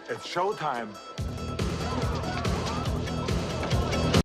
It's showtime.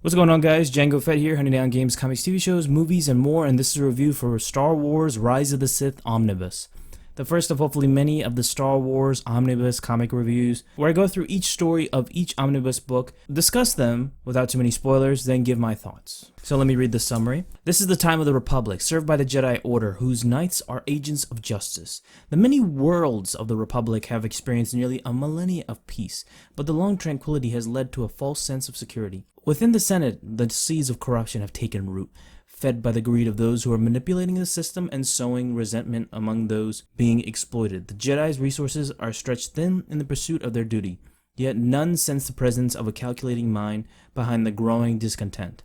What's going on, guys? Django Fett here, hunting down games, comics, TV shows, movies, and more, and this is a review for Star Wars Rise of the Sith Omnibus. The first of hopefully many of the Star Wars Omnibus comic reviews, where I go through each story of each omnibus book, discuss them without too many spoilers, then give my thoughts. So let me read the summary. This is the time of the Republic, served by the Jedi Order, whose knights are agents of justice. The many worlds of the Republic have experienced nearly a millennia of peace, but the long tranquility has led to a false sense of security. Within the Senate, the seeds of corruption have taken root, fed by the greed of those who are manipulating the system and sowing resentment among those being exploited. The Jedi's resources are stretched thin in the pursuit of their duty, yet none sense the presence of a calculating mind behind the growing discontent.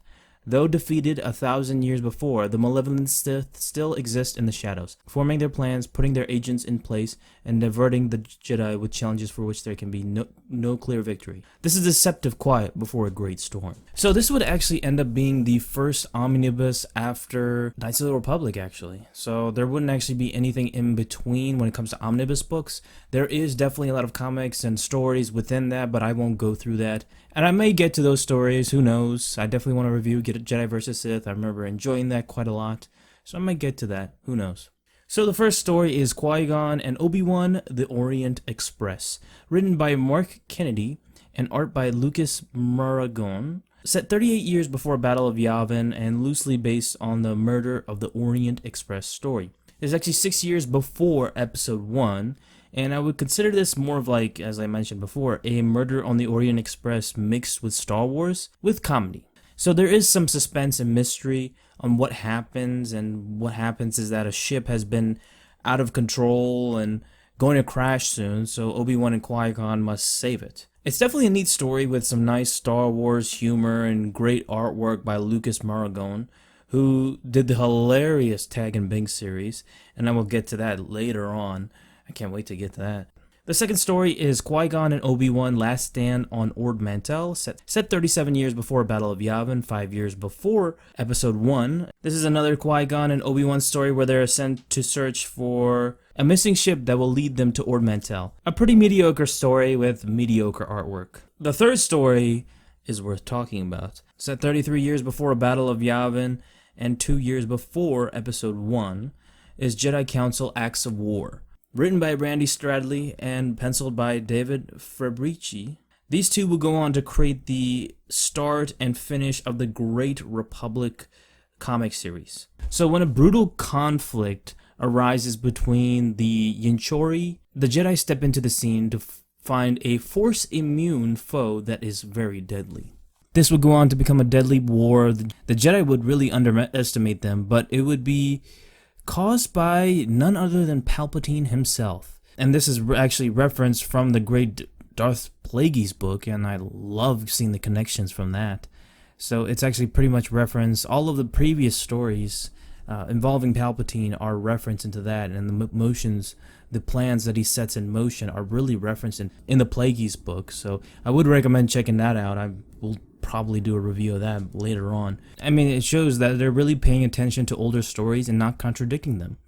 Though defeated 1,000 years before, the malevolent Sith still exist in the shadows, forming their plans, putting their agents in place, and diverting the Jedi with challenges for which there can be no clear victory. This is deceptive quiet before a great storm. So this would actually end up being the first omnibus after Knights of the Republic, actually. So there wouldn't actually be anything in between when it comes to omnibus books. There is definitely a lot of comics and stories within that, but I won't go through that. And I may get to those stories, who knows. I definitely want to review Jedi vs. Sith. I remember enjoying that quite a lot. So I might get to that, who knows. So the first story is Qui-Gon and Obi-Wan, the Orient Express. Written by Mark Kennedy and art by Lucas Maragon. Set 38 years before Battle of Yavin and loosely based on the murder of the Orient Express story. It's actually 6 years before Episode 1. And I would consider this more of like, as I mentioned before, a Murder on the Orient Express mixed with Star Wars with comedy. So there is some suspense and mystery on what happens, and what happens is that a ship has been out of control and going to crash soon, so Obi-Wan and Qui-Gon must save it. It's definitely a neat story with some nice Star Wars humor and great artwork by Lucas Maragon, who did the hilarious Tag and Bing series, and I will get to that later on. I can't wait to get to that. The second story is Qui-Gon and Obi-Wan Last Stand on Ord Mantell, set 37 years before Battle of Yavin, 5 years before Episode 1. This is another Qui-Gon and Obi-Wan story where they're sent to search for a missing ship that will lead them to Ord Mantell. A pretty mediocre story with mediocre artwork. The third story is worth talking about. Set 33 years before Battle of Yavin and 2 years before Episode 1 is Jedi Council Acts of War. Written by Randy Stradley and penciled by David Fabrici. These two will go on to create the start and finish of the Great Republic comic series. So when a brutal conflict arises between the Yinchori, the Jedi step into the scene to find a Force-immune foe that is very deadly. This would go on to become a deadly war. The Jedi would really underestimate them, but it would be caused by none other than Palpatine himself. And this is actually referenced from the great Darth Plagueis book, and I love seeing the connections from that. So it's actually pretty much referenced. All of the previous stories involving Palpatine are referenced into that, and the motions, the plans that he sets in motion are really referenced in the Plagueis book. So I would recommend checking that out. I will probably do a review of that later on. I mean, it shows that they're really paying attention to older stories and not contradicting them.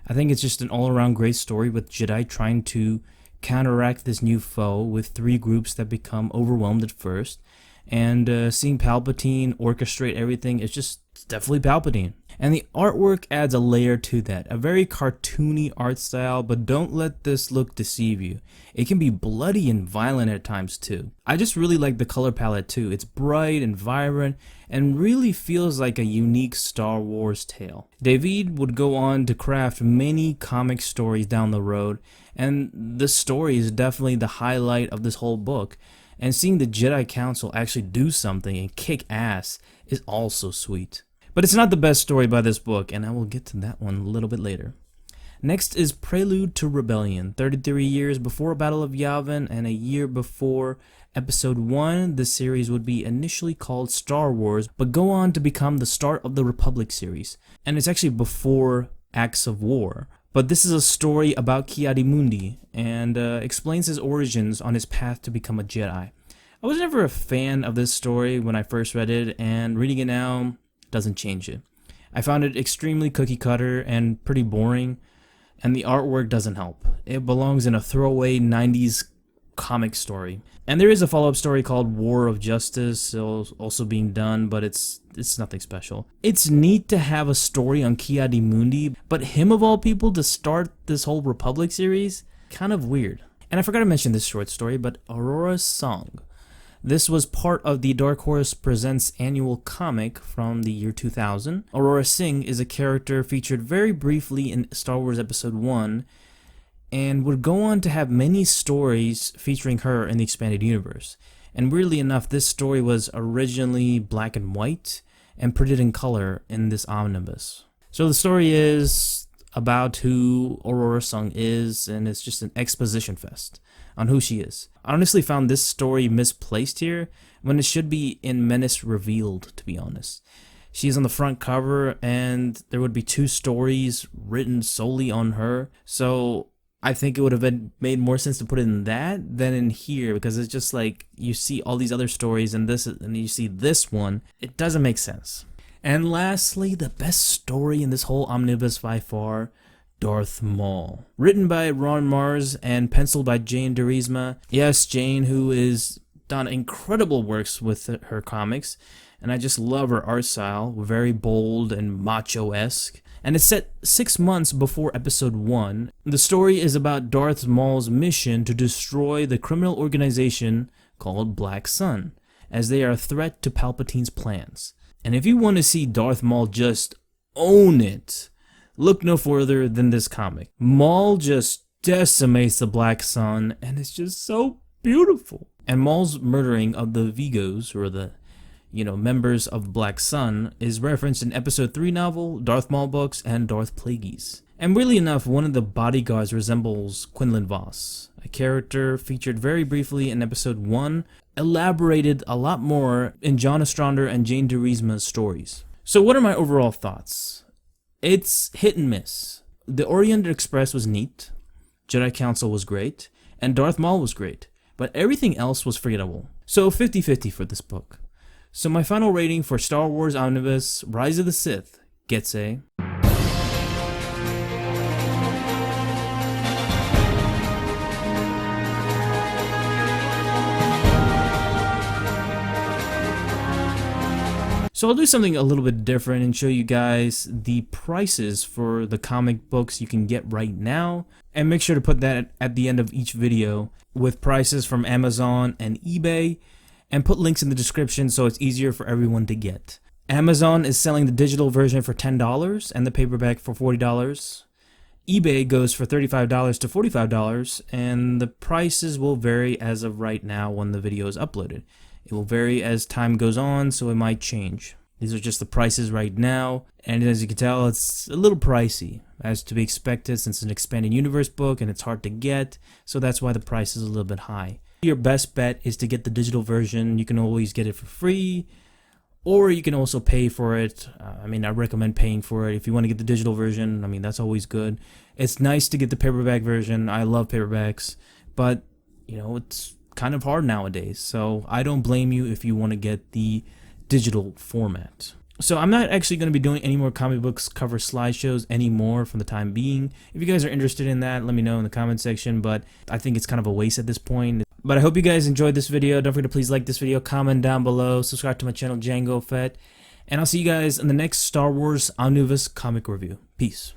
I think it's just an all-around great story with Jedi trying to counteract this new foe with three groups that become overwhelmed at first, and seeing Palpatine orchestrate everything, it's definitely Palpatine. And the artwork adds a layer to that, a very cartoony art style, but don't let this look deceive you. It can be bloody and violent at times too. I just really like the color palette too. It's bright and vibrant and really feels like a unique Star Wars tale. David would go on to craft many comic stories down the road, and this story is definitely the highlight of this whole book. And seeing the Jedi Council actually do something and kick ass is also sweet. But it's not the best story by this book, and I will get to that one a little bit later. Next is Prelude to Rebellion. 33 years before Battle of Yavin and a year before Episode 1, the series would be initially called Star Wars, but go on to become the Start of the Republic series. And it's actually before Acts of War. But this is a story about Ki-Adi-Mundi, and explains his origins on his path to become a Jedi. I was never a fan of this story when I first read it, and reading it now doesn't change it. I found it extremely cookie cutter and pretty boring, and the artwork doesn't help. It belongs in a throwaway 90s comic story. And there is a follow-up story called War of Justice also being done, but it's nothing special. It's neat to have a story on Ki-Adi-Mundi, but him of all people to start this whole Republic series? Kind of weird. And I forgot to mention this short story, but Aurora Song. This was part of the Dark Horse Presents annual comic from the year 2000. Aurora Singh is a character featured very briefly in Star Wars Episode 1, and would go on to have many stories featuring her in the expanded universe. And weirdly enough, this story was originally black and white and printed in color in this omnibus. So the story is about who Aurora Song is, and it's just an exposition fest on who she is. I honestly found this story misplaced here when it should be in Menace Revealed, to be honest. She's on the front cover and there would be 2 stories written solely on her. So I think it would have been made more sense to put it in that than in here, because it's just like you see all these other stories and you see this one. It doesn't make sense. And lastly, the best story in this whole omnibus by far, Darth Maul. Written by Ron Mars and penciled by Jane Durisma. Yes, Jane, who is done incredible works with her comics, and I just love her art style, very bold and macho-esque. And it's set 6 months before Episode 1. The story is about Darth Maul's mission to destroy the criminal organization called Black Sun, as they are a threat to Palpatine's plans. And if you want to see Darth Maul just own it, look no further than this comic. Maul just decimates the Black Sun, and it's just so beautiful. And Maul's murdering of the Vigos, or the members of Black Sun, is referenced in Episode 3 novel, Darth Maul books, and Darth Plagueis. And weirdly enough, one of the bodyguards resembles Quinlan Vos, a character featured very briefly in Episode 1, elaborated a lot more in John Ostrander and Jane Durisma's stories. So what are my overall thoughts? It's hit and miss. The Orient Express was neat, Jedi Council was great, and Darth Maul was great, but everything else was forgettable. So 50-50 for this book. So my final rating for Star Wars Omnibus Rise of the Sith gets a... So I'll do something a little bit different and show you guys the prices for the comic books you can get right now, and make sure to put that at the end of each video with prices from Amazon and eBay, and put links in the description so it's easier for everyone to get. Amazon is selling the digital version for $10 and the paperback for $40. eBay goes for $35 to $45, and the prices will vary as of right now when the video is uploaded. It will vary as time goes on, so it might change. These are just the prices right now, and as you can tell, it's a little pricey, as to be expected since it's an expanded universe book and it's hard to get, so that's why the price is a little bit high. Your best bet is to get the digital version. You can always get it for free, or you can also pay for it. I recommend paying for it if you want to get the digital version. That's always good. It's nice to get the paperback version. I love paperbacks, but it's kind of hard nowadays, so I don't blame you if you want to get the digital format. So I'm not actually going to be doing any more comic books cover slideshows anymore for the time being. If you guys are interested in that, let me know in the comment section, but I think it's kind of a waste at this point. But I hope you guys enjoyed this video. Don't forget to please like this video, comment down below, subscribe to my channel, Django Fett, and I'll see you guys in the next Star Wars Omnibus comic review. Peace.